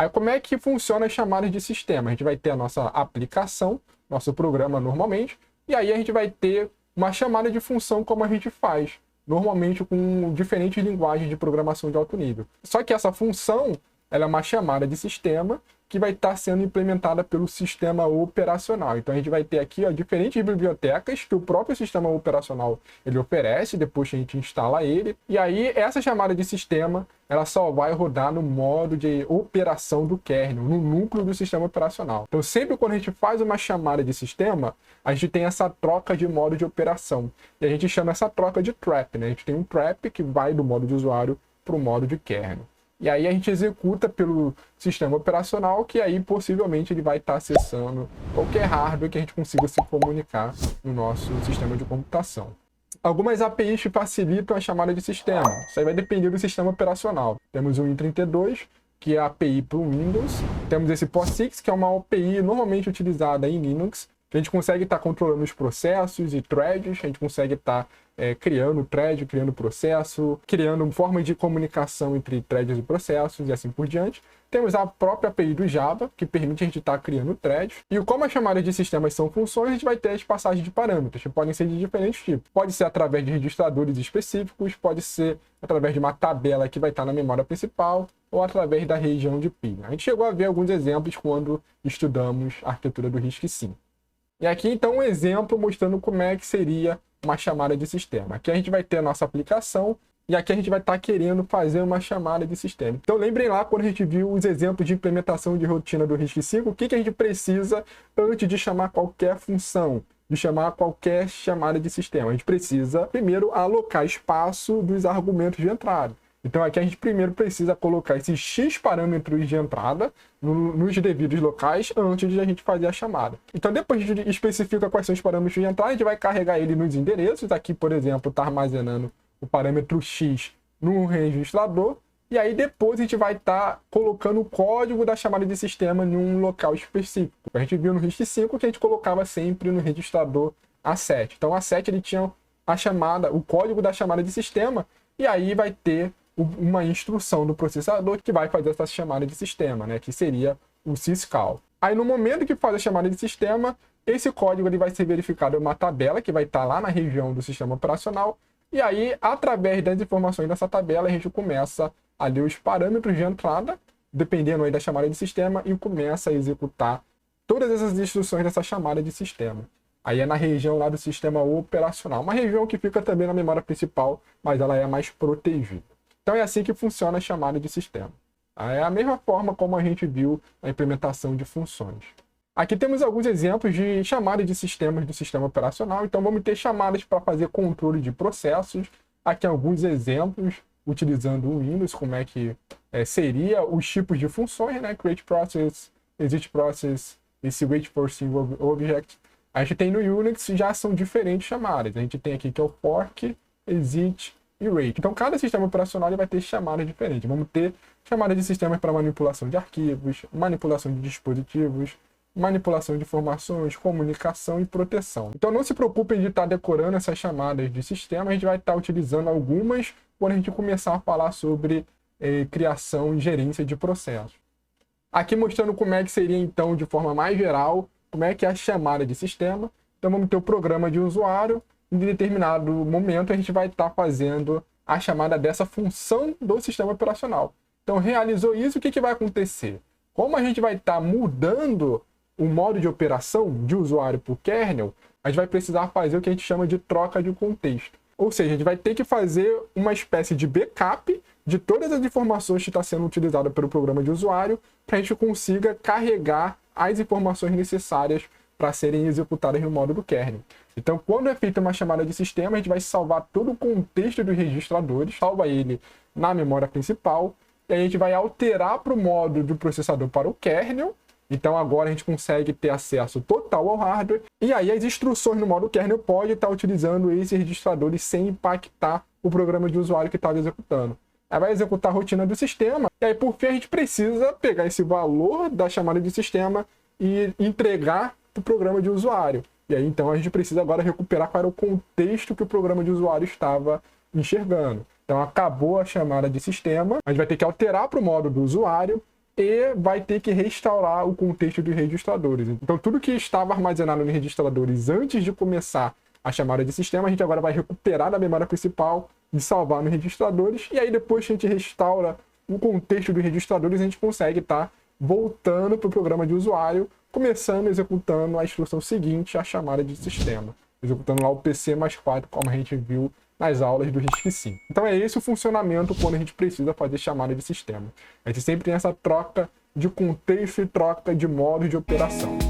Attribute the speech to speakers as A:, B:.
A: Aí como é que funciona as chamadas de sistema? A gente vai ter a nossa aplicação, nosso programa normalmente, e aí a gente vai ter uma chamada de função como a gente faz, normalmente com diferentes linguagens de programação de alto nível. Só que essa função, ela é uma chamada de sistema que vai estar sendo implementada pelo sistema operacional. Então a gente vai ter aqui diferentes bibliotecas que o próprio sistema operacional ele oferece, depois que a gente instala ele. E aí essa chamada de sistema, ela só vai rodar no modo de operação do kernel, no núcleo do sistema operacional. Então sempre quando a gente faz uma chamada de sistema, a gente tem essa troca de modo de operação. E a gente chama essa troca de trap, né? A gente tem um trap que vai do modo de usuário para o modo de kernel. E aí a gente executa pelo sistema operacional, que aí possivelmente ele vai estar acessando qualquer hardware que a gente consiga se comunicar no nosso sistema de computação. Algumas APIs facilitam a chamada de sistema. Isso aí vai depender do sistema operacional. Temos o Win32, que é a API para o Windows. Temos esse POSIX, que é uma API normalmente utilizada em Linux, que a gente consegue estar controlando os processos e threads, a gente consegue estar criando thread, criando processo, criando formas de comunicação entre threads e processos e assim por diante. Temos a própria API do Java, que permite a gente estar criando threads. E como as chamadas de sistemas são funções, a gente vai ter as passagens de parâmetros, que podem ser de diferentes tipos. Pode ser através de registradores específicos, pode ser através de uma tabela que vai estar na memória principal, ou através da região de pilha. A gente chegou a ver alguns exemplos quando estudamos a arquitetura do RISC-V. E aqui então um exemplo mostrando como é que seria uma chamada de sistema. Aqui a gente vai ter a nossa aplicação e aqui a gente vai estar querendo fazer uma chamada de sistema. Então lembrem lá quando a gente viu os exemplos de implementação de rotina do RISC-V, o que a gente precisa antes de chamar qualquer função, de chamar qualquer chamada de sistema. A gente precisa primeiro alocar espaço dos argumentos de entrada. Então aqui a gente primeiro precisa colocar esses X parâmetros de entrada nos devidos locais antes de a gente fazer a chamada. Então depois a gente especifica quais são os parâmetros de entrada, a gente vai carregar ele nos endereços. Aqui, por exemplo, está armazenando o parâmetro X no registrador. E aí depois a gente vai estar colocando o código da chamada de sistema em um local específico. A gente viu no RISC-V que a gente colocava sempre no registrador A7. Então A7 ele tinha a chamada, o código da chamada de sistema, e aí vai ter uma instrução do processador que vai fazer essa chamada de sistema, né, que seria o syscall. Aí no momento que faz a chamada de sistema, esse código ele vai ser verificado em uma tabela que vai estar lá na região do sistema operacional, e aí através das informações dessa tabela a gente começa a ler os parâmetros de entrada, dependendo aí da chamada de sistema, e começa a executar todas essas instruções dessa chamada de sistema. Aí é na região lá do sistema operacional, uma região que fica também na memória principal, mas ela é mais protegida. Então é assim que funciona a chamada de sistema. É a mesma forma como a gente viu a implementação de funções. Aqui temos alguns exemplos de chamadas de sistemas do sistema operacional. Então vamos ter chamadas para fazer controle de processos. Aqui alguns exemplos utilizando o Windows, como é que seria os tipos de funções, né? Create process, exit process, esse wait for single object. A gente tem no Unix já são diferentes chamadas. A gente tem aqui que é o fork, exit e wait. Então cada sistema operacional vai ter chamadas diferentes. Vamos ter chamadas de sistemas para manipulação de arquivos, manipulação de dispositivos, manipulação de informações, comunicação e proteção. Então não se preocupem de estar decorando essas chamadas de sistema, a gente vai estar utilizando algumas quando a gente começar a falar sobre criação e gerência de processos. Aqui mostrando como é que seria então de forma mais geral, como é que é a chamada de sistema. Então vamos ter o programa de usuário. Em determinado momento a gente vai estar fazendo a chamada dessa função do sistema operacional. Então realizou isso, o que vai acontecer? Como a gente vai estar mudando o modo de operação de usuário para o kernel, a gente vai precisar fazer o que a gente chama de troca de contexto. Ou seja, a gente vai ter que fazer uma espécie de backup de todas as informações que estão sendo utilizadas pelo programa de usuário para a gente consiga carregar as informações necessárias para serem executadas no modo do kernel. Então, quando é feita uma chamada de sistema, a gente vai salvar todo o contexto dos registradores, salva ele na memória principal, e a gente vai alterar para o modo do processador para o kernel. Então, agora a gente consegue ter acesso total ao hardware, e aí as instruções no modo kernel podem estar utilizando esses registradores sem impactar o programa de usuário que estava executando. Aí vai executar a rotina do sistema, e aí por fim a gente precisa pegar esse valor da chamada de sistema e entregar para o programa de usuário. E aí então a gente precisa agora recuperar qual era o contexto que o programa de usuário estava enxergando. Então acabou a chamada de sistema, a gente vai ter que alterar para o modo do usuário, e vai ter que restaurar o contexto dos registradores. Então, tudo que estava armazenado nos registradores antes de começar a chamada de sistema, a gente agora vai recuperar da memória principal e salvar nos registradores, e aí depois que a gente restaura o contexto dos registradores, a gente consegue estar voltando para o programa de usuário, começando executando a instrução seguinte, a chamada de sistema, executando lá o PC mais 4, como a gente viu nas aulas do RISC-V. Então é esse o funcionamento quando a gente precisa fazer chamada de sistema. A gente sempre tem essa troca de contexto e troca de modos de operação.